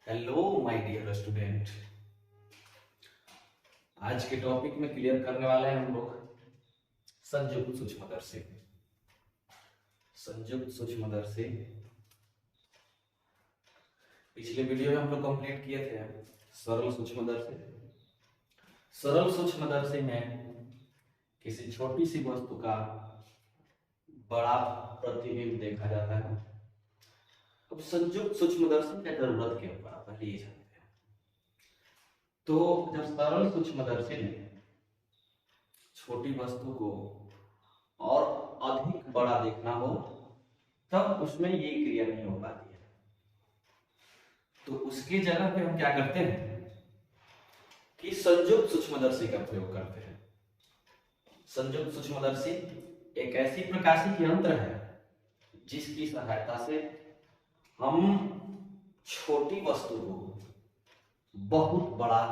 Hello my dear student. आज के topic में क्लियर करने वाले हैं हम लोग संयुक्त सूक्ष्मदर्शी। संयुक्त सूक्ष्मदर्शी पिछले वीडियो में हम लोग कंप्लीट किए थे। सरल सूक्ष्मदर्शी। सरल सूक्ष्मदर्शी में किसी छोटी सी वस्तु का बड़ा प्रतिबिंब देखा जाता है। अब संयुक्त सूक्ष्मदर्शी की जरूरत क्यों पड़ा, पहले ये जानते हैं। तो जब सरल सूक्ष्मदर्शी में छोटी वस्तु को और अधिक बड़ा देखना हो तब उसमें ये क्रिया नहीं हो पाती है। तो उसकी जगह पे हम क्या करते हैं कि संयुक्त सूक्ष्मदर्शी का प्रयोग करते हैं। संयुक्त सूक्ष्मदर्शी एक ऐसी प्रकाशिकी यंत्र है जिसकी सहायता से हम छोटी वस्तु को बहुत बड़ा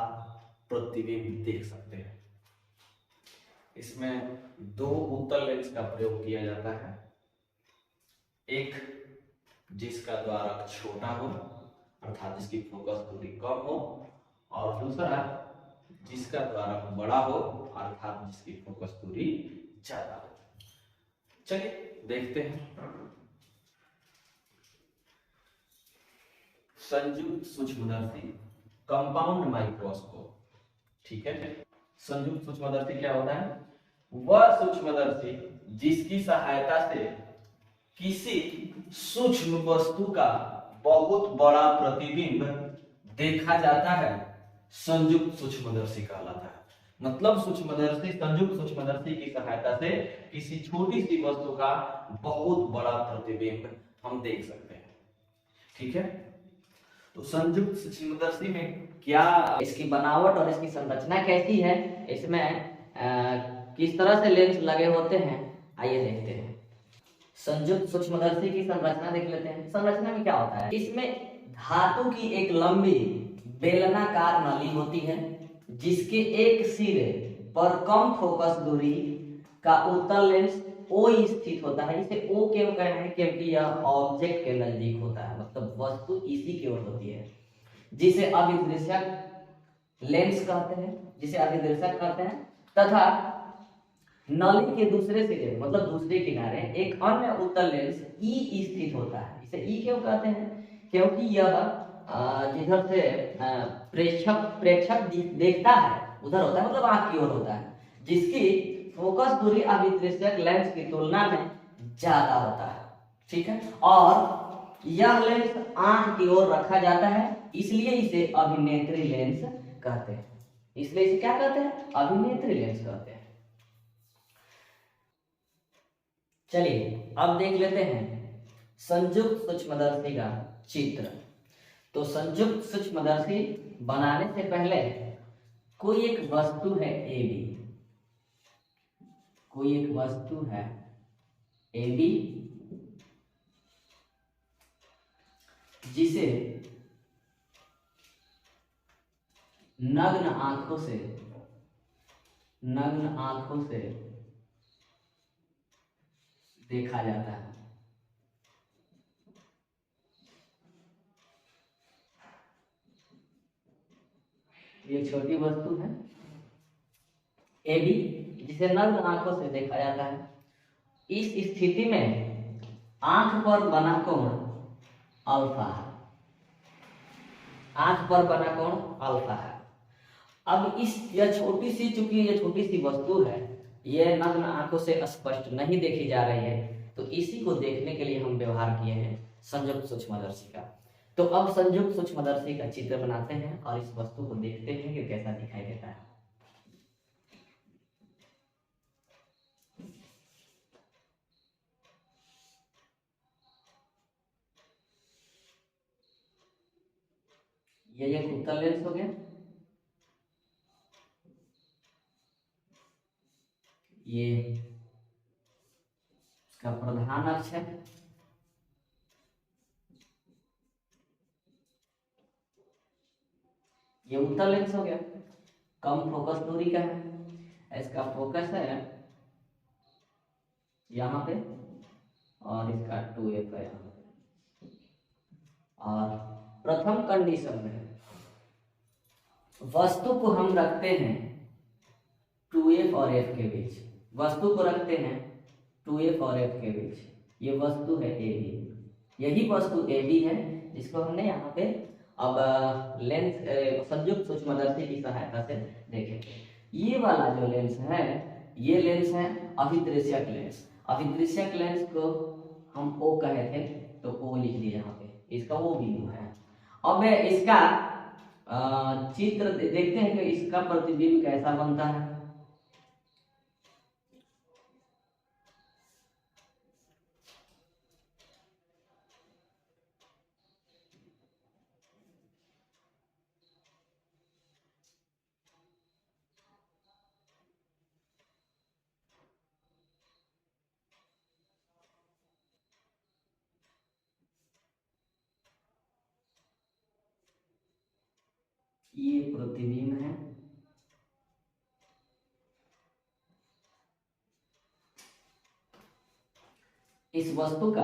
प्रतिबिंब देख सकते हैं। इसमें दो उत्तल लेंस का प्रयोग किया जाता है। एक जिसका द्वारक छोटा हो अर्थात जिसकी फोकस दूरी कम हो, और दूसरा जिसका द्वारक बड़ा हो अर्थात जिसकी फोकस दूरी ज्यादा हो। चलिए देखते हैं। संयुक्त सूक्ष्मदर्शी कंपाउंड माइक्रोस्कोप। ठीक है। संयुक्त सूक्ष्मदर्शी क्या होता है? वह सूक्ष्मदर्शी जिसकी सहायता से किसी सूक्ष्म वस्तु का बहुत बड़ा प्रतिबिंब देखा जाता है, संयुक्त सूक्ष्मदर्शी कहलाता है। मतलब सूक्ष्मदर्शी संयुक्त सूक्ष्मदर्शी की सहायता से किसी छोटी सी वस्तु का बहुत बड़ा प्रतिबिंब हम देख सकते हैं। ठीक है। तो संयुक्त सूक्ष्मदर्शी में क्या इसकी बनावट और इसकी संरचना कैसी है, इसमें किस तरह से लेंस लगे होते हैं, आइए देखते हैं। संयुक्त सूक्ष्मदर्शी की संरचना देख लेते हैं। संरचना में क्या होता है? इसमें धातु की एक लंबी बेलनाकार नली होती है जिसके एक सिरे पर कम फोकस दूरी का उत्तल लेंस O स्थित होता है। इसे O क्यों कह रहे हैं? क्योंकि यह ऑब्जेक्ट के नजदीक होता है, मतलब वस्तु इसी की ओर होती है, जिसे अभिदृश्यक लेंस कहते हैं, जिसे अभिदृश्यक कहते हैं। तथा नली के दूसरे सिरे मतलब दूसरे किनारे एक अन्य उत्तल लेंस E स्थित होता है। इसे E क्यों कहते हैं? क्योंकि यह जिधर से प्रेक्षक देखता है उधर होता है, मतलब आंख की ओर होता है, जिसकी फोकस दूरी अभिदृश्यक लेंस की तुलना में ज्यादा होता है। ठीक है। और यह लेंस आंख की ओर रखा जाता है, इसलिए इसे अभिनेत्री लेंस कहते हैं। इसलिए इसे क्या कहते हैं? अभिनेत्री लेंस कहते हैं। चलिए अब देख लेते हैं संयुक्त सूक्ष्मदर्शी का चित्र। तो संयुक्त सूक्ष्मदर्शी बनाने से पहले कोई एक वस्तु है AB, कोई एक वस्तु है AB जिसे नग्न आंखों से देखा जाता है। ये छोटी वस्तु है AB जिसे नग्न आंखों से देखा जाता है। इस स्थिति में आंख पर बना कोण अल्फा है। आंख पर बना कोण अल्फा है। अब यह छोटी सी वस्तु है, यह नग्न आंखों से स्पष्ट नहीं देखी जा रही है, तो इसी को देखने के लिए हम व्यवहार किए हैं संयुक्त सूक्ष्मदर्शी का। तो अब संयुक्त सूक्ष्मदर्शी का चित्र बनाते हैं और इस वस्तु को देखते हैं कि कैसा दिखाई देता है। ये उत्तल लेंस हो गया, ये इसका प्रधान अक्ष है, ये उत्तल लेंस हो गया, कम फोकस दूरी का है। इसका फोकस है यहाँ पे और इसका 2f है यहाँ पे, और प्रथम कंडीशन में वस्तु को हम रखते हैं 2f और f के बीच, वस्तु को रखते हैं 2f और f के बीच। ये वस्तु है AB, यही वस्तु AB है जिसको हमने यहाँ पे अब लेंस संयुक्त सूक्ष्मदर्शी की सहायता से देखेंगे। ये वाला जो लेंस है ये लेंस है अभिदृश्यक लेंस। अभिदृश्यक लेंस को हम O कहे थे तो O लिख दिए यहाँ पे, इसका वो बिंदु है। अब इसका चित्र देखते हैं कि इसका प्रतिबिंब कैसा बनता है। ये प्रतिबिंब है, इस वस्तु का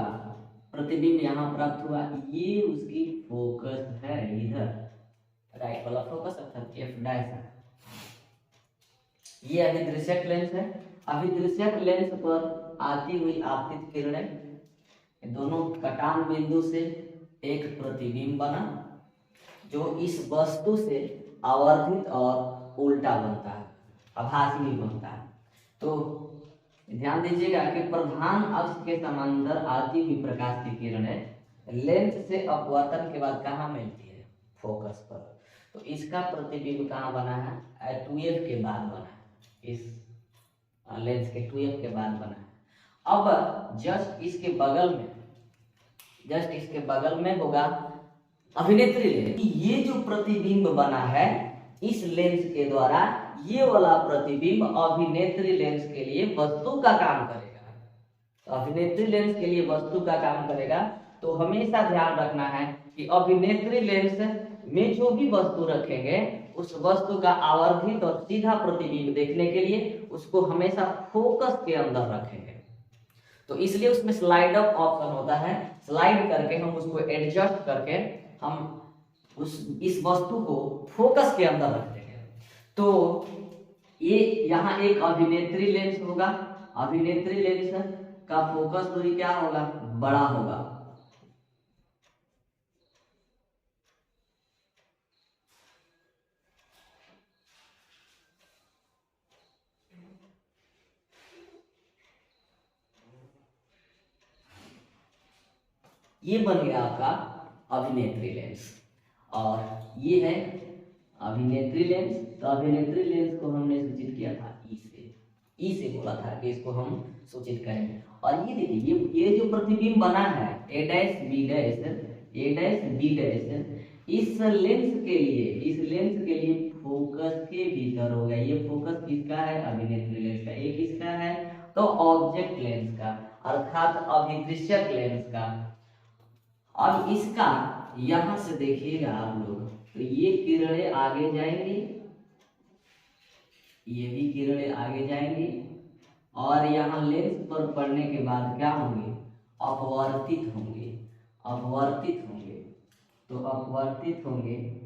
प्रतिबिंब यहाँ प्राप्त हुआ। ये उसकी फोकस है, इधर राइट वाला फोकस अर्थात F डैश है। ये अभिदृश्यक लेंस है। अभिदृश्यक लेंस पर आती हुई आपतित किरणें दोनों कटान बिंदु से एक प्रतिबिंब बना जो इस वस्तु से आवर्धित और उल्टा बनता है, आभासी भी बनता है। तो ध्यान दीजिएगा कि प्रधान अक्ष के समांतर आती हुई प्रकाश की किरणें लेंस से अपवर्तन के बाद कहाँ मिलती है? फोकस पर। तो इसका प्रतिबिंब कहाँ बना है? 2f के बाद बना है, इस लेंस के 2f के बाद बना है। अब जस्ट इसके बगल में होगा अभिनेत्री लेंस। ये जो प्रतिबिंब बना है इस लेंस के द्वारा, ये वाला प्रतिबिंब अभिनेत्री लेंस के लिए वस्तु का काम करेगा। तो अभिनेत्री लेंस के लिए वस्तु का काम करेगा। तो हमेशा ध्यान रखना है कि अभिनेत्री लेंस में जो भी वस्तु रखेंगे उस वस्तु का आवर्धित और सीधा प्रतिबिंब देखने के लिए उसको हमेशा फोकस के अंदर रखेंगे। तो इसलिए उसमें स्लाइड अप ऑप्शन होता है, स्लाइड करके हम उसको एडजस्ट करके हम इस वस्तु को फोकस के अंदर रख देंगे। तो ये यहाँ एक अभिनेत्री लेंस होगा, अभिनेत्री लेंस का फोकस दूरी क्या होगा? बड़ा होगा। ये बन गया आपका अभिनेत्री लेंस और ये है अभिनेत्री लेंस। तो अभिनेत्री लेंस को हमने सूचित किया था ई से बोला था कि इसको हम सूचित करेंगे। और ये देखिए ये जो प्रतिबिंब बना है ए डैश बी डैश, इस लेंस के लिए फोकस के भीतर होगा। ये फोकस किसका है? अभिनेत्री लेंस का। ये किसका है? तो ऑब्जेक्ट लेंस का अर्थात अभिदृश्यक लेंस का। अब इसका यहां से देखिएगा आप लोग, तो ये किरणें आगे जाएंगी, ये भी किरणें आगे जाएंगी और यहाँ लेंस पर पड़ने के बाद क्या होंगे? अपवर्तित होंगे। तो अपवर्तित होंगे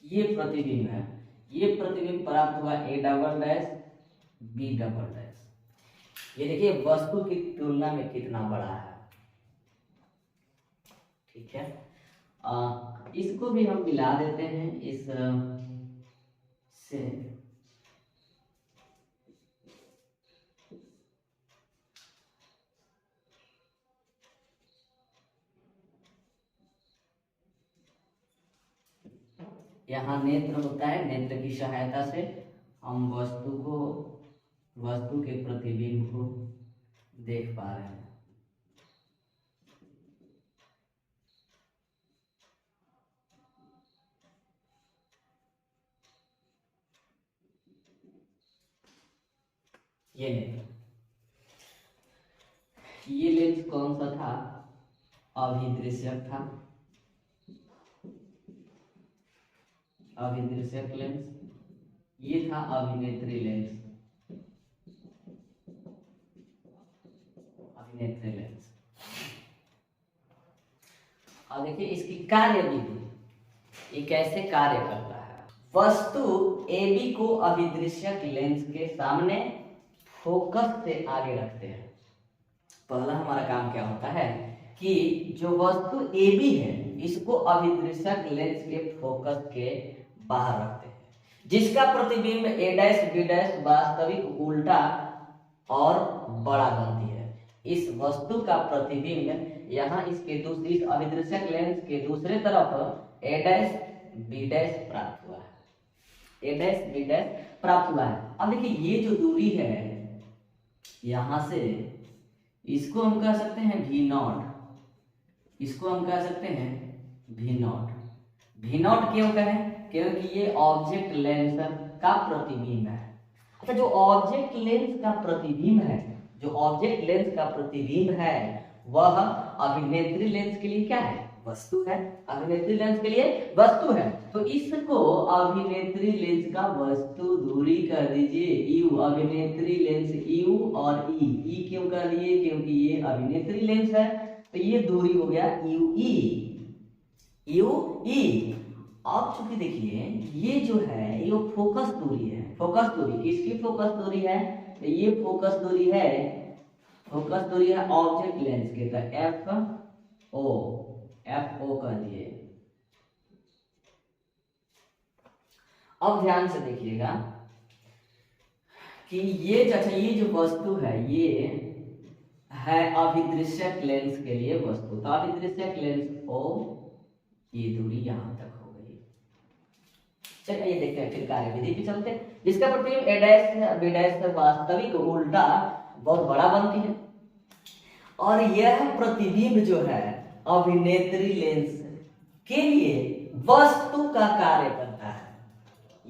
ये प्रतिबिंब है। ये प्रतिबिंब प्राप्त हुआ A double dash B double dash. ये देखिए वस्तु की तुलना में कितना बड़ा है। ठीक है, इसको भी हम मिला देते हैं इस से। यहाँ नेत्र होता है, नेत्र की सहायता से हम वस्तु के प्रतिबिंब को देख पा रहे हैं। ये नेत्र, ये लेंस कौन सा था? अभिदृश्यक था, अभिदृश्यक लेंस। ये था अभिनेत्री लेंस, अभिनेत्री लेंस। अब देखिए इसकी कार्य विधि, ये कैसे कार्य करता है। वस्तु AB को अभिदृश्यक लेंस के सामने फोकस से आगे रखते हैं। पहला हमारा काम क्या होता है कि जो वस्तु AB है इसको अभिदृश्यक लेंस के फोकस के बाहर रखते हैं, जिसका प्रतिबिंब A', B' वास्तविक उल्टा और बड़ा बनती है। इस वस्तु का प्रतिबिंब यहाँ इसके दूसरी अभिदृश्यक लेंस के दूसरे तरफ A', B' प्राप्त हुआ है, A', B' प्राप्त हुआ है। अब देखिए ये जो दूरी है यहाँ से, इसको हम कह सकते हैं V0, इसको हम कह सकते हैं V0। V0 क्यों कहें? क्योंकि ये ऑब्जेक्ट लेंस का प्रतिबिंब है। अच्छा, जो ऑब्जेक्ट लेंस का प्रतिबिंब है, जो ऑब्जेक्ट लेंस का प्रतिबिंब है वह अभिनेत्री लेंस के लिए क्या है? वस्तु है। अभिनेत्री लेंस के लिए वस्तु है, तो इसको अभिनेत्री लेंस का वस्तु दूरी कर दीजिए U। अभिनेत्री लेंस U और E क्यों कर दिए? क्योंकि ये अभिनेत्री लेंस है, तो ये दूरी हो गया UE। अब चूंकि देखिए ये जो है ये फोकस दूरी है। फोकस दूरी किसकी फोकस दूरी है? ये फोकस दूरी है ऑब्जेक्ट लेंस के, तो FO कर दिए। अब ध्यान से देखिएगा कि ये जो वस्तु है ये है अभिदृश्यक लेंस के लिए वस्तु। तो अभिदृश्यक लेंस O, ये दूरी यहां तक हो गई। चलिए ये देखते हैं फिर कार्य विधि पे चलते हैं, जिसका प्रतिबिंब A', B' वास्तविक उल्टा बहुत बड़ा बनती है, और यह प्रतिबिंब जो है अभिनेत्री लेंस के लिए वस्तु का कार्य करता है।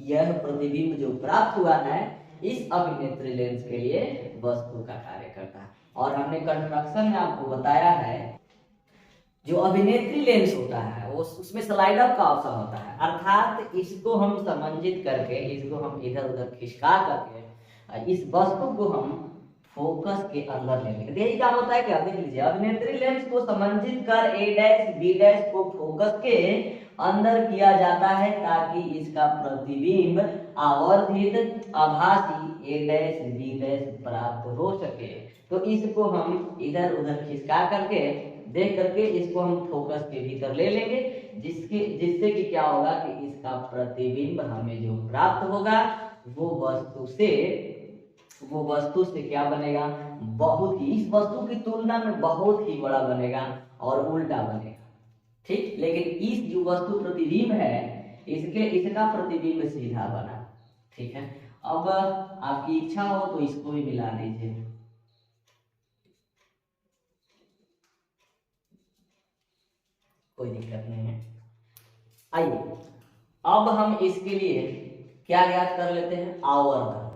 यह प्रतिबिंब जो प्राप्त हुआ है इस अभिनेत्री लेंस के लिए वस्तु का कार्य करता है। और हमने कंस्ट्रक्शन में आपको बताया है जो अभिनेत्री लेंस होता है वो उसमें स्लाइड अप का ऑप्शन होता है, अर्थात इसको हम समंजित करके, इसको हम इधर उधर खिसका करके इस वस्तु को हम फोकस के अंदर ले लेंगे। यही काम होता है क्या? देख लीजिए, अभिनेत्री लेंस को समंजित कर A', B' को फोकस के अंदर किया जाता है ताकि इसका प्रतिबिंब आवर्धित आभासी A', B' प्राप्त हो सके। तो इसको हम इधर उधर खिसका करके देख करके इसको हम फोकस के भीतर ले लेंगे, जिससे कि क्या होगा कि इसका प्रतिबिंब हमें जो प्राप्त होगा वो वस्तु से क्या बनेगा? बहुत ही, इस वस्तु की तुलना में बहुत ही बड़ा बनेगा और उल्टा बनेगा। ठीक, लेकिन इस जो वस्तु प्रतिबिंब है इसका प्रतिबिंब सीधा बना। ठीक है, अब आपकी इच्छा हो तो इसको भी मिला दीजिए। कोई दिक्कत नहीं है। आइए अब हम इसके लिए क्या ज्ञात कर लेते हैं? आवर्धन।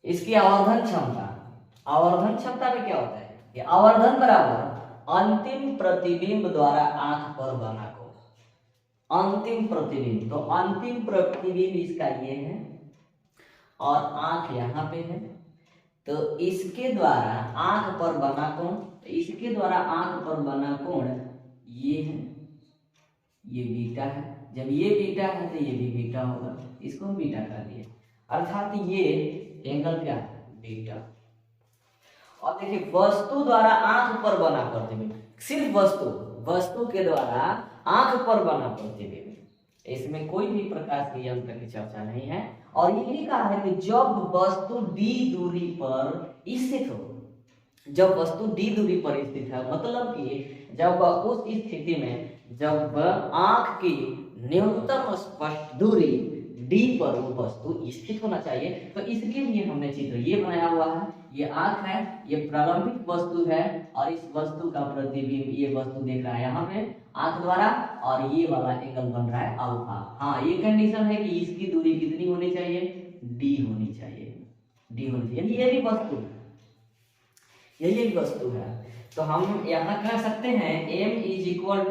इसकी आवर्धन क्षमता में क्या होता है? ये आवर्धन बराबर अंतिम प्रतिबिंब द्वारा आंख पर बना कोण। अंतिम प्रतिबिंब, तो अंतिम प्रतिबिंब इसका ये है और आंख यहाँ पे है, तो इसके द्वारा आंख पर बना कोण, इसके द्वारा आंख पर बना कोण ये है, ये बीटा है। जब ये बीटा है तो ये भी बीटा होगा, इसको हम बीटा कर दिए, अर्थात ये एंगल क्या है? बीटा। और देखिए वस्तु द्वारा आंख पर बना प्रतिबिंब, सिर्फ वस्तु के द्वारा आंख पर बना प्रतिबिंब, इसमें कोई भी प्रकाश की यंत्र की चर्चा नहीं है। और ये कहा है कि जब वस्तु d दूरी पर स्थित हो, जब वस्तु d दूरी पर स्थित है, मतलब कि जब उस स्थिति में जब आंख की न्यूनतम स्पष्ट दूरी d पर वो वस्तु स्थित होना चाहिए। तो इसके लिए हमने चित्र ये बनाया हुआ है, ये आंख है, ये प्रारंभिक वस्तु है और इस वस्तु का प्रतिबिंब ये वस्तु देख रहा है यहाँ पे आंख द्वारा, और ये वाला एंगल बन रहा है अल्फा। हाँ, ये कंडीशन है कि इसकी दूरी कितनी होनी चाहिए, d होनी चाहिए, d होनी चाहिए। ये भी वस्तु, यही एक वस्तु है। तो हम यहाँ कह सकते हैं m is equal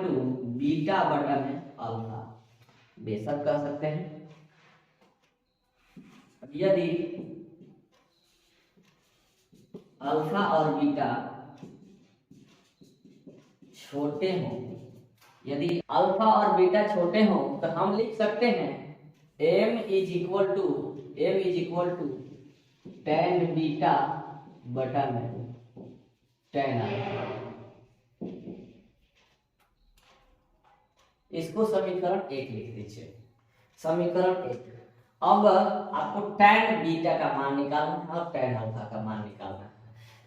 to beta बटा में अल्फा, बेशक कह सकते हैं। यदि अल्फा और बीटा छोटे हों, यदि अल्फा और बीटा छोटे हों तो हम लिख सकते हैं m is equal to tan beta बटा में tan अल्फा। इसको समीकरण 1 लिख दीजिए, समीकरण 1। अब आपको tan बीटा का मान निकालना है और tan अल्फा का मान निकालना है।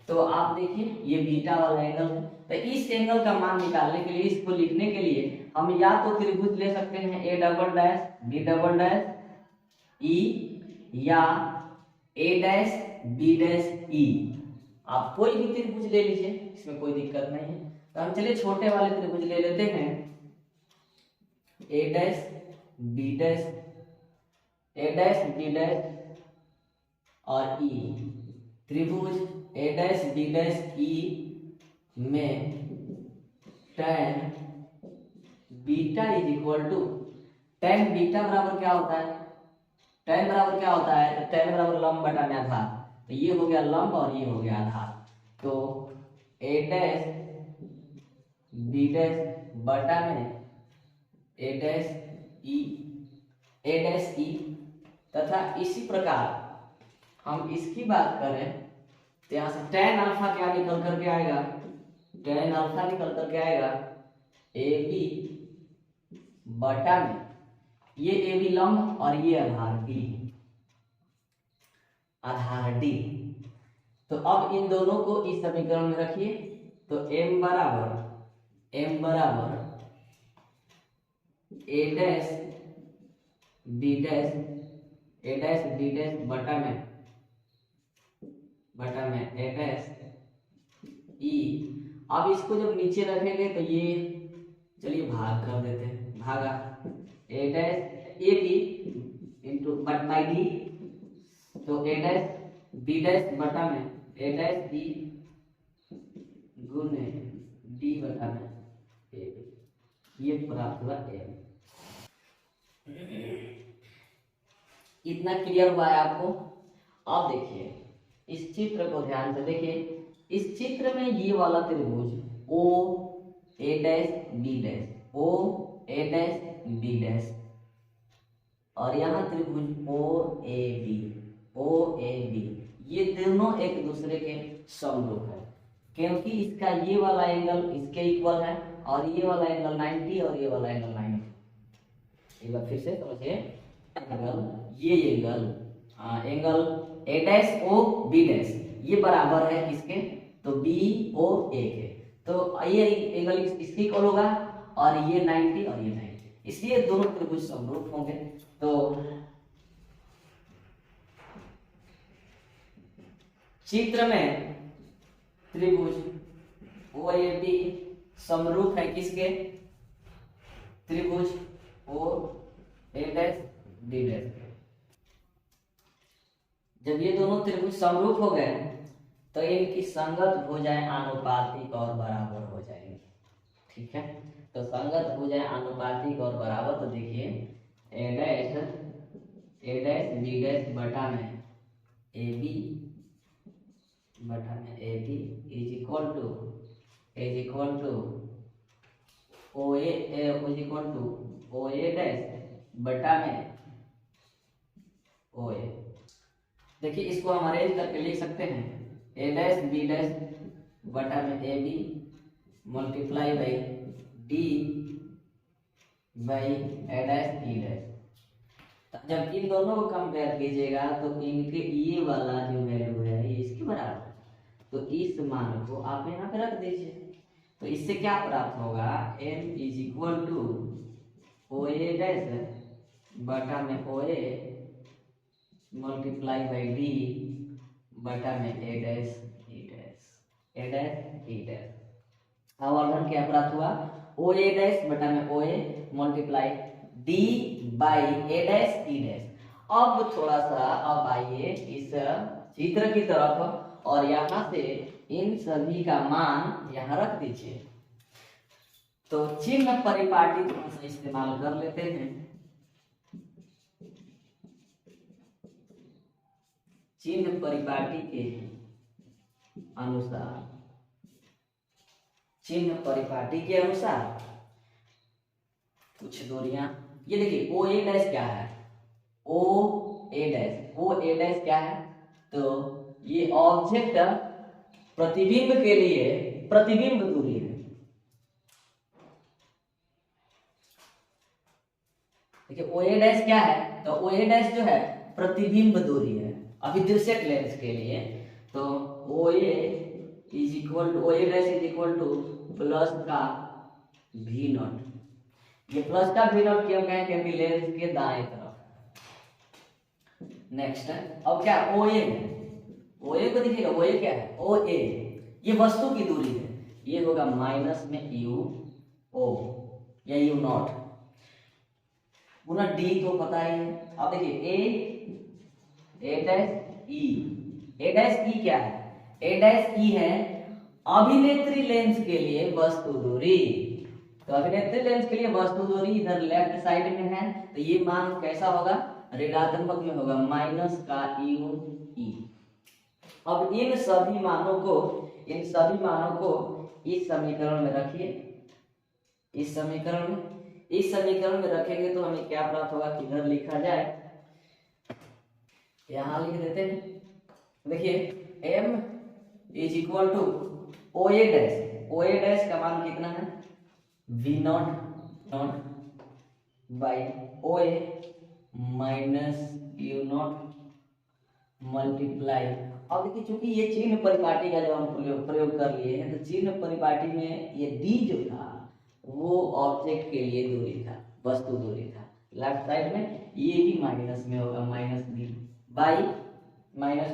तो आप देखिए ये बीटा वाला एंगल है, तो इस एंगल का मान निकालने के लिए, इसको लिखने के लिए हम या तो त्रिभुज ले सकते हैं a double dash b double dash e या a डैश b डैश e। आप कोई भी त्रिभुज ले लीजिए, इसमें कोई दिक्कत नहीं है। तो हम चलिए छोटे वाले त्रिभुज ले लेते हैं a dash b dash, a dash b dash और e। त्रिभुज a डैश b डैश e में tan beta is equal to, tan beta बराबर क्या होता है, tan बराबर क्या होता है, तो tan बराबर लंब बटा में आधार। तो ये हो गया लंब और ये हो गया आधार। तो a डैश b डैश बटा में a डैश e तथा इसी प्रकार हम इसकी बात करें तो यहाँ से tan अल्फा क्या निकल करके आएगा, tan अल्फा निकल करके आएगा ab बटा में, ये ab लंब और ये आधार d, आधार d। तो अब इन दोनों को इस समीकरण में रखिए। तो m बराबर a डैश b डैश बटा में a डैश e। अब इसको जब नीचे रखेंगे तो ये, चलिए भाग कर देते हैं, भागा a dash a b into but by D. तो a डैश b डैश बटा में a डैश b गुने d बटा में a b, ये प्राप्त हुआ m। इतना क्लियर हुआ है आपको। अब देखिए इस चित्र को ध्यान से देखिए, इस चित्र में ये वाला त्रिभुज o a dash b dash, o a dash b dash, और यहाँ त्रिभुज o a b, ये दोनों एक दूसरे के समरूप है, क्योंकि इसका ये वाला एंगल इसके इक्वल है और ये वाला एंगल 90 और ये वाला एंगल 90। एक बार फिर से समझिए, एंगल ये angle a dash o b dash ये बराबर है किसके, तो b o a के। तो ये एंगल इसके इक्वल होगा और ये 90 और ये 90, इसलिए दोनों त्रिभुज समरूप होंगे। तो चित्र में त्रिभुज OAB समरूप है किसके, त्रिभुज O A dash D dash. जब ये दोनों त्रिभुज समरूप हो गए तो इनकी संगत भुजाएं आनुपातिक और बराबर हो जाएंगी। ठीक है, तो संगत भुजाएं आनुपातिक और बराबर, तो देखिए A डैश B डैश बटा में AB बटा में AB is equal to OA dash बटा में OA। देखिए इसको हम अरेंज करके लिख सकते हैं A डैश B डैश बटा में AB multiply by D by A dash E dash. जब इन दोनों को कंपेयर कीजिएगा तो इनके ये वाला जो वैल्यू है ये इसके बराबर है, तो इस मान को आप यहाँ पे रख दीजिए। तो इससे क्या प्राप्त होगा, m is equal to A dash बटा में O A multiply by D बटा में A dash E dash, A dash E dash. आवर्धन क्या प्राप्त हुआ, ओ ए डैश बटा में O A multiply D by A dash E dash. अब थोड़ा सा अब आइए इस चित्र की तरफ और यहाँ से इन सभी का मान यहाँ रख दीजिए। तो चिन्ह परिपाटी थोड़ा सा इस्तेमाल कर लेते हैं। चिन्ह परिपाटी के अनुसार, चिन्ह परिपाटी के अनुसार कुछ दूरियां, ये देखिए ओ ए डैश क्या है, ओ A dash, O A dash क्या है, तो ये ऑब्जेक्ट प्रतिबिंब के लिए प्रतिबिंब दूरी है। देखिए ओ ए डैश क्या है, तो ओ ए डैश जो है प्रतिबिंब दूरी है अभिदृश्यक लेंस के लिए। तो O A is equal to, O A dash is equal to plus का वी नॉट। ये प्लस का वी नॉट क्यों कहें, क्योंकि लेंस के दाएं तरफ। नेक्स्ट है अब क्या, ओ ए है, ओ ए को देखिएगा, ओ ए क्या है, ओ ए ये वस्तु की दूरी है, ये होगा माइनस में यू ओ या यू नॉट गुना डी तो पता ही है। अब देखिए ए डैश ई, ए डैश ई क्या है, ए डैश ई है अभिनेत्री लेंस के लिए वस्तु दूरी। तो अभिनेत्री लेंस के लिए वस्तु दूरी इधर लेफ्ट साइड में है, तो ये मान कैसा होगा, ऋणात्मक में होगा, माइनस का यू ई। अब इन सभी मानों को इस समीकरण में रखिए, इस समीकरण में रखेंगे तो हमें क्या प्राप्त होगा, किधर लिखा जाए, यहां लिख देते हैं। देखिए m is equal to O A dash, O A dash का मान कितना है, V naught by O A minus U naught multiply. अब देखिए चूंकि ये चिन्ह परिपाटी का जब हम प्रयोग कर लिए हैं, तो चिन्ह परिपाटी में ये डी जो था वो ऑब्जेक्ट के लिए दूरी था, वस्तु दूरी था। लेफ्ट साइड में ये भी माइनस में होगा, minus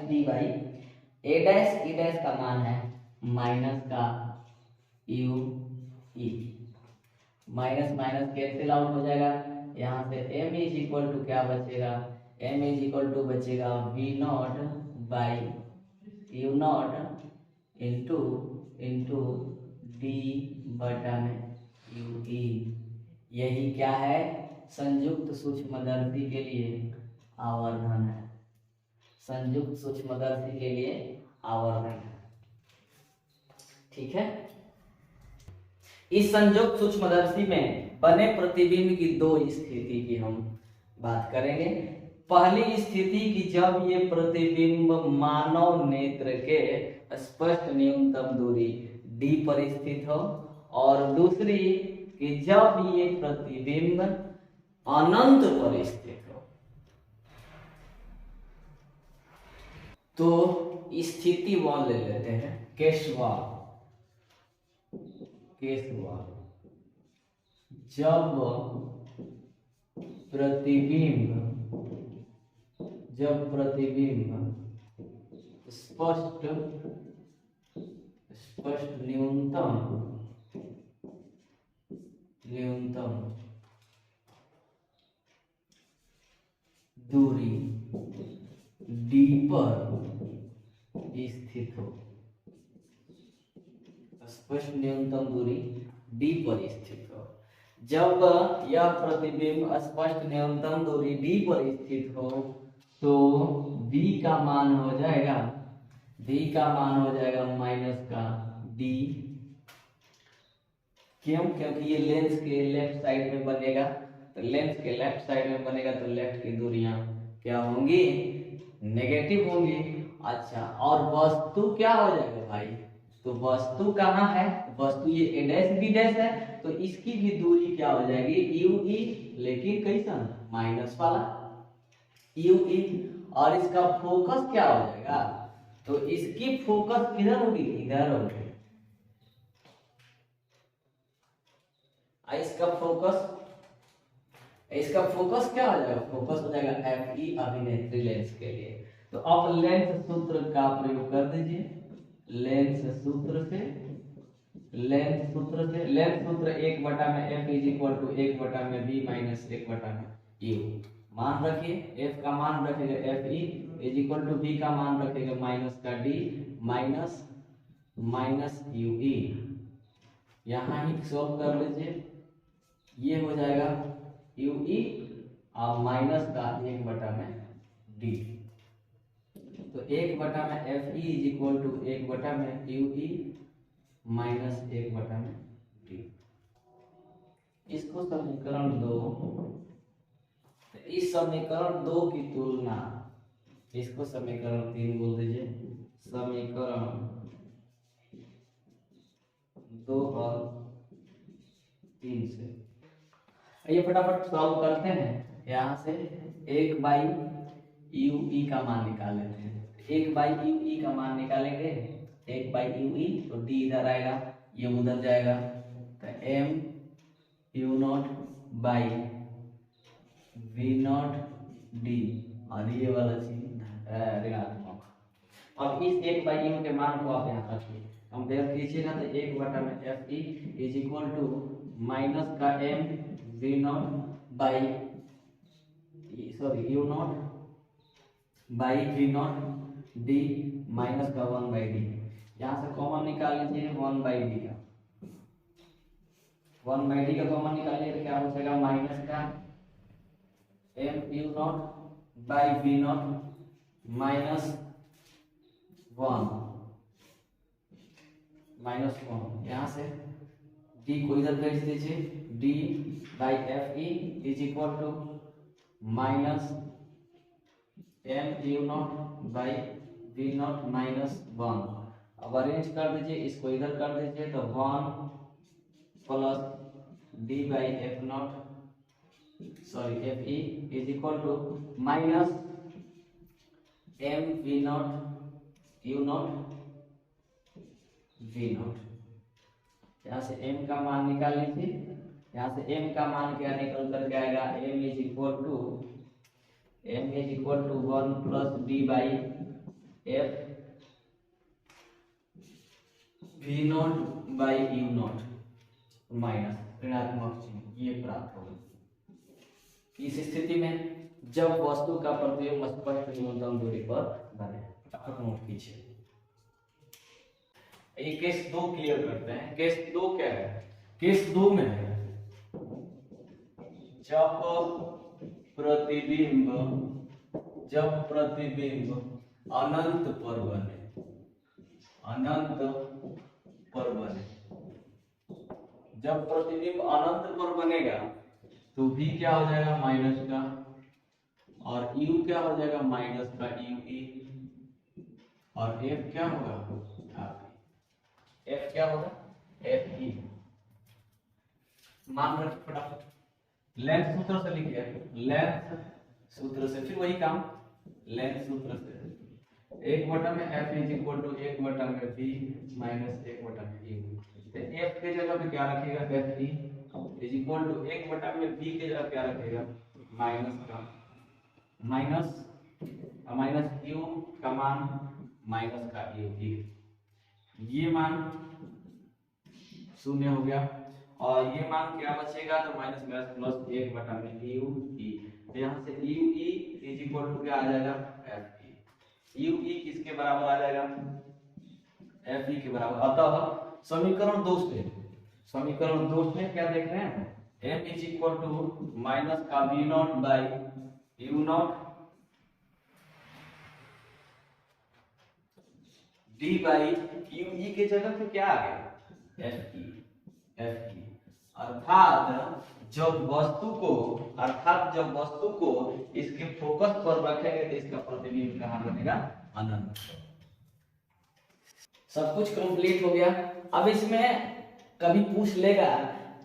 D by A dash E dash का मान है माइनस का you E, minus minus cancel out हो जाएगा। यहाँ से m इज इक्वल टू क्या बचेगा, m इज इक्वल टू बचेगा V naught by U naught into D बटा में यू ई। यही क्या है, संयुक्त सूक्ष्मदर्शी के लिए आवर्धन है, संयुक्त सूक्ष्मदर्शी के लिए आवर्धन है। ठीक है, इस संयुक्त सूक्ष्मदर्शी में बने प्रतिबिंब की दो स्थिति की हम बात करेंगे। पहली स्थिति की जब ये प्रतिबिंब मानव नेत्र के स्पष्ट न्यूनतम दूरी d पर स्थित हो, और दूसरी कि जब ये प्रतिबिंब अनंत पर स्थित हो। तो स्थिति 1 ले लेते हैं, केस 1। जब प्रतिबिंब स्पष्ट न्यूनतम दूरी d पर स्थित हो, स्पष्ट न्यूनतम दूरी d पर स्थित हो। जब यह प्रतिबिंब स्पष्ट न्यूनतम दूरी d पर स्थित हो तो v का मान हो जाएगा, माइनस का d। क्यों, क्योंकि ये लेंस के लेफ्ट साइड में बनेगा, तो लेंस के लेफ्ट साइड में बनेगा तो लेफ्ट की दूरियां क्या होंगी, नेगेटिव होंगी। अच्छा, और वस्तु क्या हो जाएगा भाई, तो वस्तु कहाँ है, वस्तु ये ए डैश बी डैश है, तो इसकी भी दूरी क्या हो जाएगी, यू ई, लेकिन कैसा, माइनस वाला यू ई। और इसका फोकस क्या हो जाएगा, तो इसकी फोकस किधर होगी, इधर होगी। इसका फोकस इसका फोकस क्या हो जाएगा, फोकस हो जाएगा एफ ई अभिनेत्री लेंस के लिए। तो आप लेंस सूत्र का प्रयोग कर दीजिए, लेंस सूत्र से लेंस सूत्र 1 बटा में एफ इज इक्वल टू 1 बटा में बी माइनस 1 बटा में यू। मान रखिए एफ का मान रखेगा F E is equal to B का मान रखेगा माइनस का D minus minus U E. यहाँ ही सॉल्व कर लीजिए, ये हो जाएगा यू ई और माइनस का 1 बटा में डी। तो 1 बटा में F E is equal to 1 बटा में यू ई माइनस 1 बटा में डी। इसको समीकरण 2, इस समीकरण 2 की तुलना इसको समीकरण 3 बोल दीजिए, समीकरण 2 और 3 से। ये फटाफट सॉल्व करते हैं। यहाँ से 1/u का मान निकाल लेते हैं। 1/u का मान निकालेंगे, 1/u तो d इधर आएगा, ये उधर जाएगा, तो m u0 by v0 d और ये वाला चीज ऋणात्मक। अब इस 1/u के मान को आप यहाँ रखिए, कंपेयर कीजिएगा तो 1 बटा में F E is equal to minus का m v0 by u0 by v0 d minus का 1/d। यहाँ से कॉमन निकाल लीजिए 1/d का, 1/d का कॉमन निकालिए तो क्या हो जाएगा माइनस का m u0 by v0 minus 1 यहाँ से d को इधर भेज दीजिए, d by F E is equal to minus m u0 by v0 minus 1। अब अरेंज कर दीजिए, इसको इधर कर दीजिए तो 1 plus d by f0 F E is equal to minus m v0 u0 v0। यहाँ से m का मान निकाल लीजिए, यहाँ से m का मान क्या निकल कर के आएगा, m is equal to 1 plus d by f v0 by u0 minus ऋणात्मक चिन्ह, ये प्राप्त होगा। इस स्थिति में जब वस्तु का प्रतिबिंब स्पष्ट न्यूनतम दूरी पर बने, फटाफट नोट कीजिए। ये केस 2 क्लियर करते हैं। केस 2 क्या है, केस 2 में है जब प्रतिबिंब अनंत पर बने, जब प्रतिबिंब अनंत पर बनेगा तो v क्या हो जाएगा माइनस का, और u क्या हो जाएगा माइनस का u e, और f क्या होगा f क्या होगा f e। मान रखिए फटाफट, लेंथ सूत्र से लिखिए, लेंथ सूत्र से, फिर वही काम लेंथ सूत्र से 1 बटा में f इज इक्वल टू 1 बटा में v माइनस 1 बटा में u। तो f के जगह पे क्या रखिएगा f e is equal to 1 बटा में v के जगह क्या रखेगा माइनस का माइनस u का मान माइनस का u e, ये मान 0 हो गया, और ये मान क्या बचेगा तो माइनस माइनस प्लस 1 बटा में u e। तो यहाँ से u e is equal to क्या आ जाएगा f e। u e किसके बराबर आ जाएगा f e के बराबर। अतः समीकरण 2 से क्या देख रहे हैं, m is equal to minus का v0 by u0 d by ue के जगह पे क्या आ गया fe। अर्थात जब वस्तु को इसके फोकस पर रखेंगे तो इसका प्रतिबिंब कहाँ बनेगा अनंत। सब कुछ कंप्लीट हो गया। अब इसमें कभी पूछ लेगा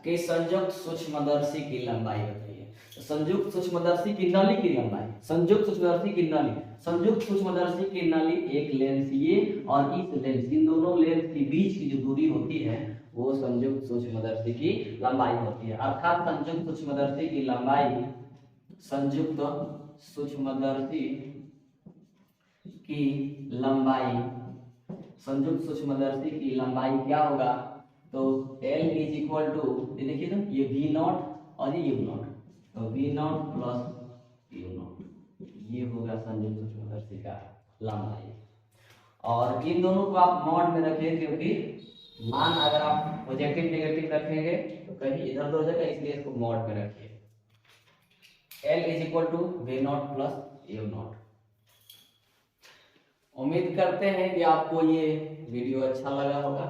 कि संयुक्त सूक्ष्मदर्शी की लंबाई बताइए। तो संयुक्त सूक्ष्मदर्शी की नली की लंबाई, संयुक्त सूक्ष्मदर्शी की नली एक लेंस ये और इस लेंस, इन दोनों लेंस के बीच की जो दूरी होती है वो संयुक्त सूक्ष्मदर्शी की लंबाई होती है। अर्थात संयुक्त सूक्ष्मदर्शी की लंबाई, संयुक्त सूक्ष्मदर्शी की लंबाई, संयुक्त सूक्ष्मदर्शी की लंबाई क्या होगा? तो L इज इक्वल टू, ये देखिए तो ये V नॉट और ये U नॉट, तो V naught plus U not, ये होगा संयुक्त सूक्ष्मदर्शी का लंबाई। और इन दोनों को आप मॉड में रखिए, क्योंकि मान अगर आप पॉजिटिव नेगेटिव रखेंगे तो कहीं इधर उधर हो जाएगा, इसलिए इसको मॉड में रखिए। L is equal to V naught plus U naught. उम्मीद करते हैं कि आपको ये वीडियो अच्छा लगा होगा।